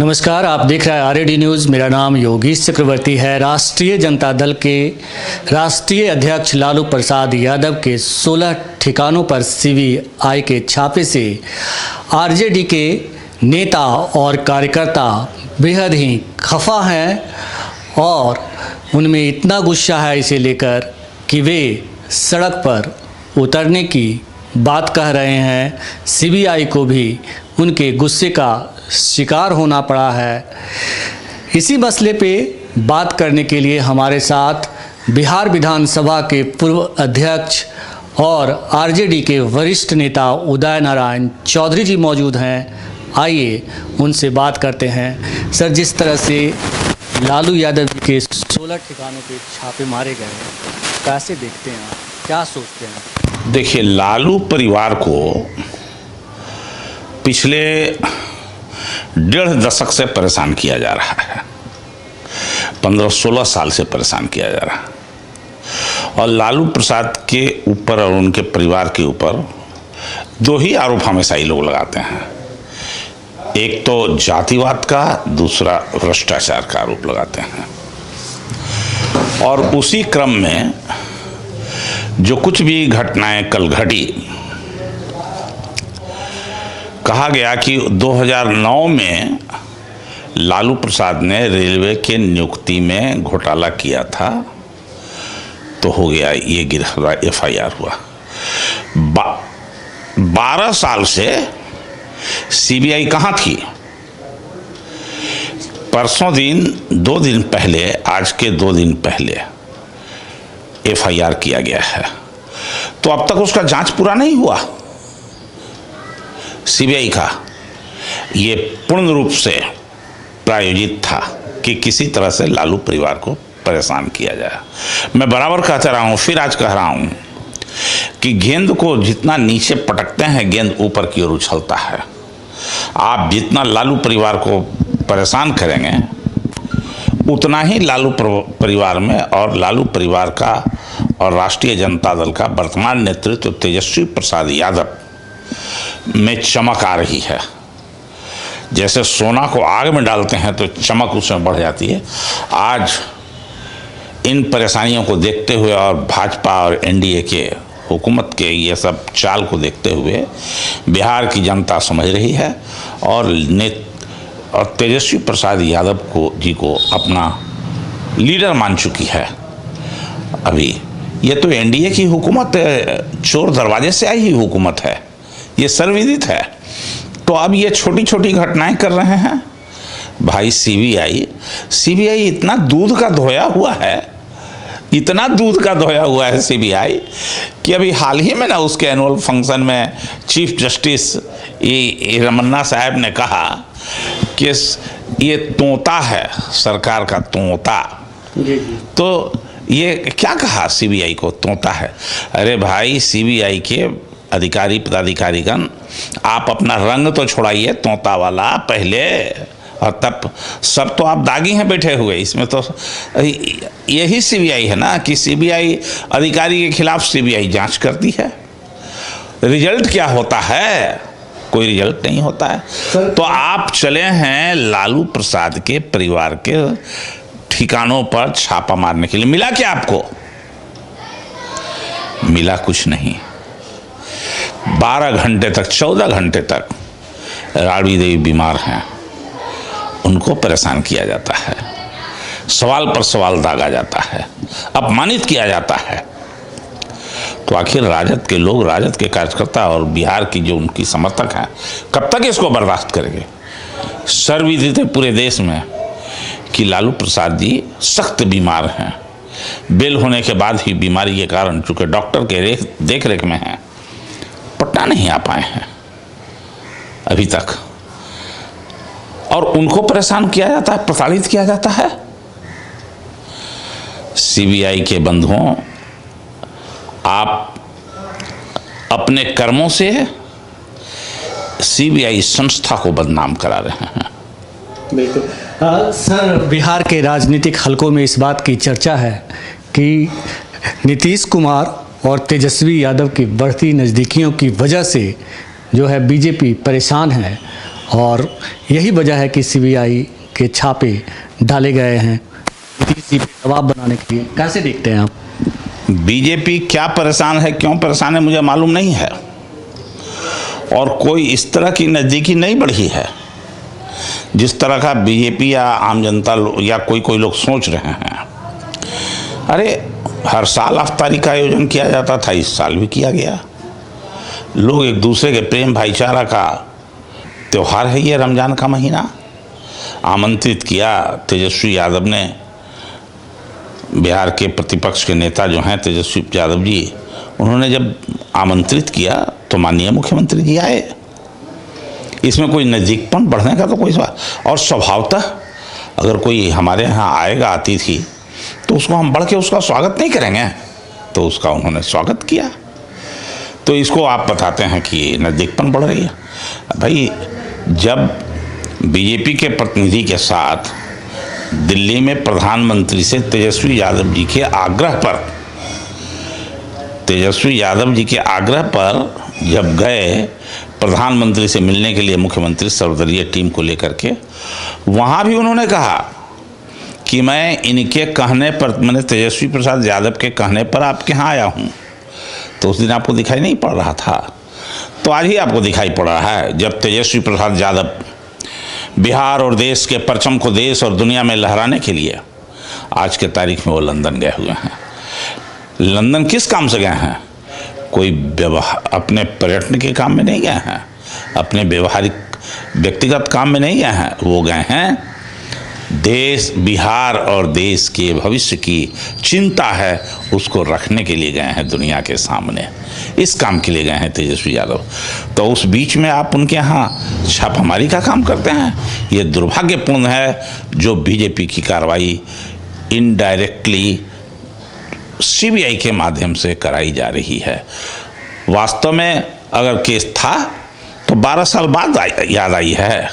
नमस्कार, आप देख रहे हैं आरएडी न्यूज़। मेरा नाम योगेश चक्रवर्ती है। राष्ट्रीय जनता दल के राष्ट्रीय अध्यक्ष लालू प्रसाद यादव के 16 ठिकानों पर सीबीआई के छापे से आरजेडी के नेता और कार्यकर्ता बेहद ही खफा हैं और उनमें इतना गुस्सा है इसे लेकर कि वे सड़क पर उतरने की बात कह रहे हैं। सीबीआई को भी उनके गुस्से का शिकार होना पड़ा है। इसी मसले पे बात करने के लिए हमारे साथ बिहार विधानसभा के पूर्व अध्यक्ष और आरजेडी के वरिष्ठ नेता उदय नारायण चौधरी जी मौजूद हैं। आइए उनसे बात करते हैं। सर, जिस तरह से लालू यादव जी के 16 ठिकानों पे छापे मारे गए, कैसे देखते हैं, क्या सोचते हैं? देखिए, लालू परिवार को पिछले 1.5 दशक से परेशान किया जा रहा है। 15-16 साल से परेशान किया जा रहा है और लालू प्रसाद के ऊपर और उनके परिवार के ऊपर 2 ही आरोप हमेशा ही लोग लगाते हैं। एक तो जातिवाद का, दूसरा भ्रष्टाचार का आरोप लगाते हैं। और उसी क्रम में जो कुछ भी घटनाएं कल घटी, कहा गया कि 2009 में लालू प्रसाद ने रेलवे के नियुक्ति में घोटाला किया था, तो हो गया ये FIR हुआ। 12 साल से सीबीआई कहाँ थी? परसों दिन 2 दिन पहले, आज के 2 दिन पहले FIR किया गया है, तो अब तक उसका जांच पूरा नहीं हुआ। सीबीआई का ये पूर्ण रूप से प्रायोजित था कि किसी तरह से लालू परिवार को परेशान किया जाए। मैं बराबर कहता रहा हूँ, फिर आज कह रहा हूँ कि गेंद को जितना नीचे पटकते हैं, गेंद ऊपर की ओर उछलता है। आप जितना लालू परिवार को परेशान करेंगे, उतना ही लालू परिवार में और लालू परिवार का और राष्ट्रीय जनता दल का वर्तमान नेतृत्व तेजस्वी प्रसाद यादव में चमक आ रही है। जैसे सोना को आग में डालते हैं तो चमक उसमें बढ़ जाती है। आज इन परेशानियों को देखते हुए और भाजपा और एनडीए के हुकूमत के ये सब चाल को देखते हुए बिहार की जनता समझ रही है और तेजस्वी प्रसाद यादव जी को अपना लीडर मान चुकी है। अभी ये तो एनडीए की हुकूमत चोर दरवाजे से आई ही हुकूमत है, ये सर्वविदित है। तो अब ये छोटी छोटी घटनाएं कर रहे हैं। भाई सीबीआई इतना दूध का धोया हुआ है, इतना दूध का धोया हुआ है सीबीआई कि अभी हाल ही में ना उसके एनुअल फंक्शन में चीफ जस्टिस रमन्ना साहब ने कहा कि ये तोता है, सरकार का तोता। तो ये क्या कहा, सीबीआई को तोता है? अरे भाई, सीबीआई के अधिकारी पदाधिकारीगण, आप अपना रंग तो छोड़ाइए तोता वाला पहले, और तब सब तो आप दागी हैं बैठे हुए। इसमें तो यही सीबीआई है ना कि सीबीआई अधिकारी के खिलाफ सीबीआई जांच करती है। रिजल्ट क्या होता है? कोई रिजल्ट नहीं होता है। तो आप चले हैं लालू प्रसाद के परिवार के ठिकानों पर छापा मारने के लिए। मिला क्या आपको? मिला कुछ नहीं। 12 घंटे तक, 14 घंटे तक राबड़ी देवी बीमार हैं, उनको परेशान किया जाता है, सवाल पर सवाल दागा जाता है, अपमानित किया जाता है। तो आखिर राजद के लोग, राजद के कार्यकर्ता और बिहार की जो उनकी समर्थक हैं, कब तक इसको बर्दाश्त करेंगे? सर्वविदित है पूरे देश में कि लालू प्रसाद जी सख्त बीमार हैं। बेल होने के बाद ही बीमारी के कारण, चूंकि डॉक्टर के देख रेख में हैं, पटना नहीं आ पाए हैं अभी तक, और उनको परेशान किया जाता है, प्रताड़ित किया जाता है। सीबीआई के बंधुओं, आप अपने कर्मों से सीबीआई संस्था को बदनाम करा रहे हैं। बिल्कुल सर, बिहार के राजनीतिक हलकों में इस बात की चर्चा है कि नीतीश कुमार और तेजस्वी यादव की बढ़ती नज़दीकियों की वजह से जो है बीजेपी परेशान है और यही वजह है कि सीबीआई के छापे डाले गए हैं नीतीश जी पे दबाव बनाने के लिए। कैसे देखते हैं आप? बीजेपी क्या परेशान है, क्यों परेशान है, मुझे मालूम नहीं है, और कोई इस तरह की नज़दीकी नहीं बढ़ी है जिस तरह का बीजेपी या आम जनता या कोई लोग सोच रहे हैं। अरे हर साल अफ्तारी का आयोजन किया जाता था, इस साल भी किया गया। लोग एक दूसरे के प्रेम भाईचारा का त्यौहार है ये रमज़ान का महीना। आमंत्रित किया तेजस्वी यादव ने, बिहार के प्रतिपक्ष के नेता जो हैं तेजस्वी यादव जी, उन्होंने जब आमंत्रित किया तो माननीय मुख्यमंत्री जी आए। इसमें कोई नज़दीकपन बढ़ने का तो कोई सवाल, और स्वभावतः अगर कोई हमारे यहाँ आएगा अतिथि तो उसको हम बढ़ के उसका स्वागत नहीं करेंगे, तो उसका उन्होंने स्वागत किया। तो इसको आप बताते हैं कि नज़दीकपन बढ़ रही है। भाई, जब बीजेपी के प्रतिनिधि के साथ दिल्ली में प्रधानमंत्री से तेजस्वी यादव जी के आग्रह पर जब गए प्रधानमंत्री से मिलने के लिए, मुख्यमंत्री सर्वदलीय टीम को लेकर के, वहाँ भी उन्होंने कहा कि मैं इनके कहने पर, मैंने तेजस्वी प्रसाद यादव के कहने पर आपके यहाँ आया हूँ। तो उस दिन आपको दिखाई नहीं पड़ रहा था, तो आज ही आपको दिखाई पड़ रहा है, जब तेजस्वी प्रसाद यादव बिहार और देश के परचम को देश और दुनिया में लहराने के लिए आज के तारीख में वो लंदन गए हुए हैं। लंदन किस काम से गए हैं? कोई अपने पर्यटन के काम में नहीं गए हैं, अपने व्यवहारिक व्यक्तिगत काम में नहीं गए हैं। वो गए हैं देश, बिहार और देश के भविष्य की चिंता है उसको रखने के लिए गए हैं दुनिया के सामने। इस काम के लिए गए हैं तेजस्वी यादव। तो उस बीच में आप उनके यहाँ छापामारी का काम करते हैं। ये दुर्भाग्यपूर्ण है जो बीजेपी की कार्रवाई इनडायरेक्टली सीबीआई के माध्यम से कराई जा रही है। वास्तव में अगर केस था तो 12 साल बाद याद आई है।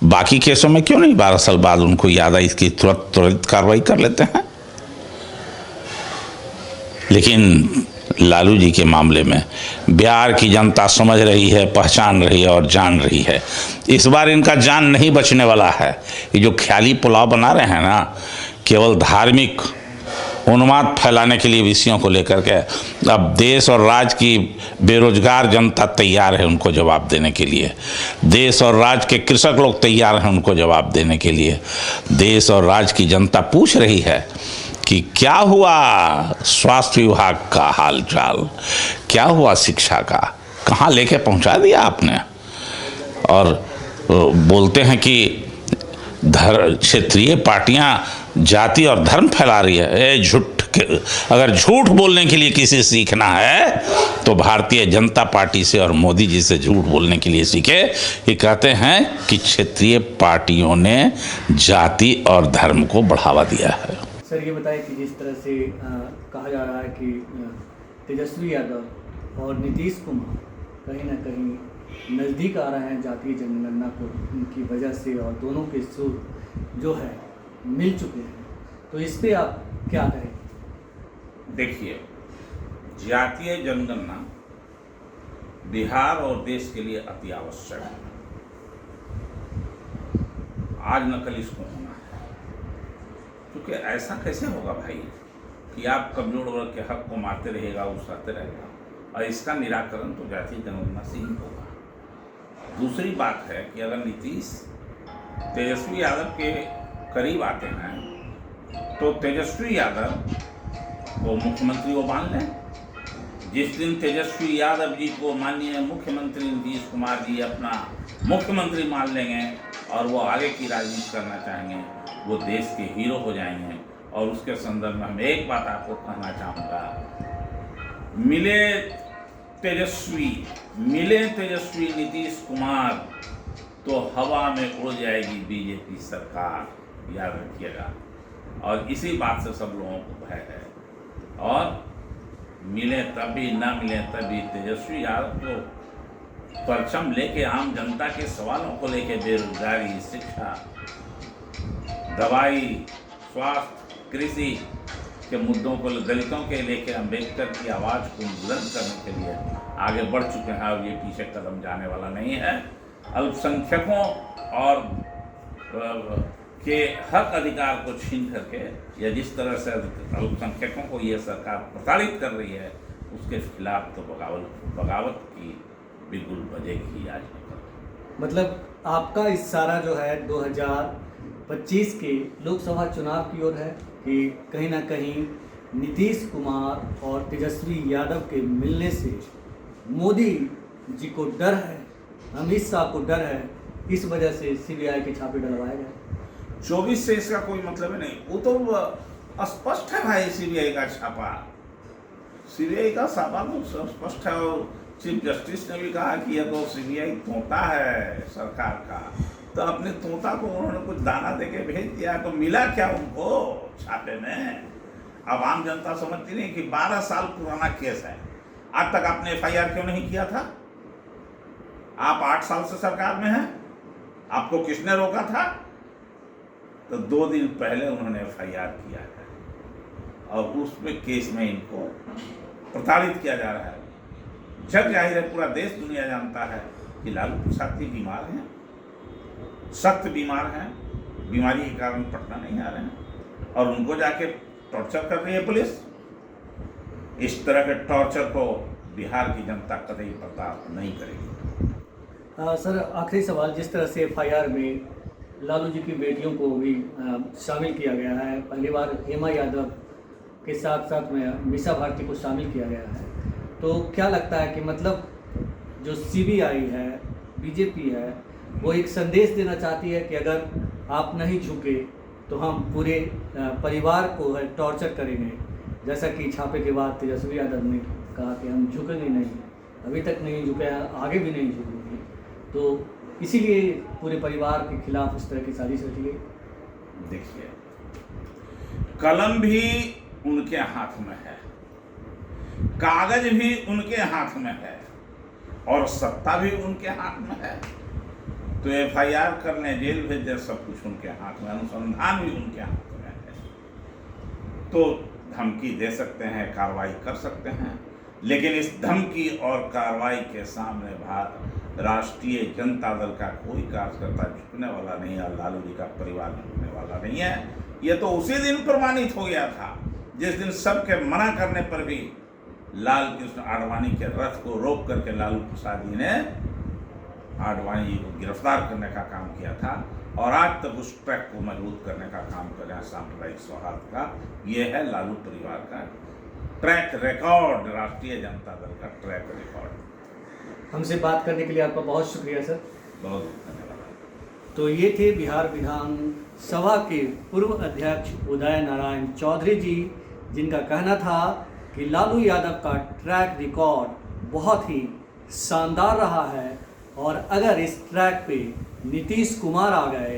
बाकी केसों में क्यों नहीं 12 साल बाद उनको याद आई, इसकी तुरंत कार्रवाई कर लेते हैं। लेकिन लालू जी के मामले में बिहार की जनता समझ रही है, पहचान रही है और जान रही है। इस बार इनका जान नहीं बचने वाला है। ये जो ख्याली पुलाव बना रहे हैं ना, केवल धार्मिक उन्माद फैलाने के लिए विषयों को लेकर के, अब देश और राज्य की बेरोजगार जनता तैयार है उनको जवाब देने के लिए। देश और राज्य के कृषक लोग तैयार हैं उनको जवाब देने के लिए। देश और राज्य की जनता पूछ रही है कि क्या हुआ स्वास्थ्य विभाग का हाल चाल, क्या हुआ शिक्षा का, कहाँ लेके पहुँचा दिया आपने। और बोलते हैं कि क्षेत्रीय पार्टियां जाति और धर्म फैला रही है। अगर झूठ बोलने के लिए किसी सीखना है तो भारतीय जनता पार्टी से और मोदी जी से झूठ बोलने के लिए सीखे। ये कहते हैं कि क्षेत्रीय पार्टियों ने जाति और धर्म को बढ़ावा दिया है। सर, ये बताएं कि जिस तरह से कहा जा रहा है कि तेजस्वी यादव और नीतीश कुमार कहीं ना कहीं नज़दीक आ रहे हैं जातीय जनगणना को, उनकी वजह से, और दोनों के सुर जो है मिल चुके हैं, तो इस पे आप क्या कहें? देखिए, जातीय जनगणना बिहार और देश के लिए अति आवश्यक है। आज न कल इसको होना है, क्योंकि ऐसा कैसे होगा भाई कि आप कमजोर वर्ग के हक को मारते रहेगा, उछाते रहेगा, और इसका निराकरण तो जातीय जनगणना से ही होगा। दूसरी बात है कि अगर नीतीश तेजस्वी यादव के करीब आते हैं तो तेजस्वी यादव को मुख्यमंत्री वो मान लें। जिस दिन तेजस्वी यादव जी को माननीय मुख्यमंत्री नीतीश कुमार जी अपना मुख्यमंत्री मान लेंगे और वो आगे की राजनीति करना चाहेंगे, वो देश के हीरो हो जाएंगे। और उसके संदर्भ में हम एक बात आपको कहना चाहूँगा, मिले तेजस्वी नीतीश कुमार तो हवा में उड़ जाएगी बीजेपी सरकार, याद रखिएगा। और इसी बात से सब लोगों को भय है। और मिले तभी, ना मिले तभी तेजस्वी यादव को परचम लेके आम जनता के सवालों को लेके, बेरोजगारी, शिक्षा, दवाई, स्वास्थ्य, कृषि के मुद्दों को, दलितों के लेके अम्बेडकर की आवाज़ को बुलंद करने के लिए आगे बढ़ चुके हैं। और ये पीछे कदम जाने वाला नहीं है। अल्पसंख्यकों और के हक अधिकार को छीन करके, या जिस तरह से अल्पसंख्यकों को ये सरकार प्रताड़ित कर रही है, उसके खिलाफ तो बगावत की बिल्कुल बजेगी ही आज। मतलब आपका इशारा जो है 2025 के लोकसभा चुनाव की ओर है कि कहीं ना कहीं नीतीश कुमार और तेजस्वी यादव के मिलने से मोदी जी को डर है, अमित शाह को डर है, इस वजह से सीबीआई के छापे डलवाए गए। 24 से इसका कोई मतलब नहीं, वो तो स्पष्ट है भाई। सीबीआई का छापा तो स्पष्ट है, और चीफ जस्टिस ने भी कहा कि यह तो सीबीआई तोता है सरकार का, तो अपने तोता को उन्होंने कुछ दाना देके भेज दिया, तो मिला क्या उनको छापे में? अब आम जनता समझती नहीं कि 12 साल पुराना केस है, आज तक आपने एफआईआर क्यों नहीं किया था? आप 8 साल से सरकार में हैं, आपको किसने रोका था? तो 2 दिन पहले उन्होंने एफआईआर किया है, और उसमें केस में इनको प्रताड़ित किया जा रहा है। जग जाहिर है, पूरा देश दुनिया जानता है कि लालू प्रसाद जी बीमार हैं, सख्त बीमार हैं, बीमारी के कारण पटना नहीं आ रहे हैं, और उनको जाके टॉर्चर कर रही है पुलिस। इस तरह के टॉर्चर को बिहार की जनता कतई बर्दाश्त नहीं करेगी। सर, आखिरी सवाल, जिस तरह से एफआईआर में लालू जी की बेटियों को भी शामिल किया गया है, पहली बार हेमा यादव के साथ साथ में मीसा भारती को शामिल किया गया है, तो क्या लगता है कि मतलब जो सीबीआई है, बीजेपी है, वो एक संदेश देना चाहती है कि अगर आप नहीं झुके तो हम पूरे परिवार को है टॉर्चर करेंगे, जैसा कि छापे के बाद तेजस्वी यादव ने कहा कि हम झुकेंगे नहीं, अभी तक नहीं झुके, आगे भी नहीं झुकेंगे, तो इसीलिए पूरे परिवार के खिलाफ इस तरह की साजिश रची है। देखिए, कलम भी उनके हाथ में है, कागज भी उनके हाथ में है, और सत्ता भी उनके हाथ में है। तो एफआईआर करने, जेल भेज दे, सब कुछ उनके हाथ में, अनुसंधान भी उनके हाथ में है। तो धमकी दे सकते हैं, कार्रवाई कर सकते हैं, लेकिन इस धमकी और कार्रवाई के सामने राष्ट्रीय जनता दल का कोई कार्यकर्ता झुकने वाला नहीं है, लालू जी का परिवार झुकने वाला नहीं है। यह तो उसी दिन प्रमाणित हो गया था जिस दिन सबके मना करने पर भी लाल कृष्ण आडवाणी के रथ को रोक करके लालू प्रसाद जी ने आडवाणी जी को गिरफ्तार करने का काम किया था, और आज तक उस ट्रैक को मजबूत करने का काम कर रहे हैं, सांप्रदायिक सौहार्द का। ये है लालू परिवार का ट्रैक रिकॉर्ड, राष्ट्रीय जनता दल का ट्रैक रिकॉर्ड। हमसे बात करने के लिए आपका बहुत शुक्रिया सर। बहुत धन्यवाद। तो ये थे बिहार विधान सभा के पूर्व अध्यक्ष उदय नारायण चौधरी जी, जिनका कहना था कि लालू यादव का ट्रैक रिकॉर्ड बहुत ही शानदार रहा है, और अगर इस ट्रैक पे नीतीश कुमार आ गए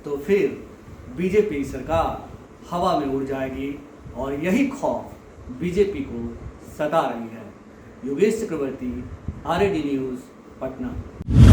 तो फिर बीजेपी सरकार हवा में उड़ जाएगी, और यही खौफ बीजेपी को सता रही है। योगेश चक्रवर्ती, RAD न्यूज़, पटना।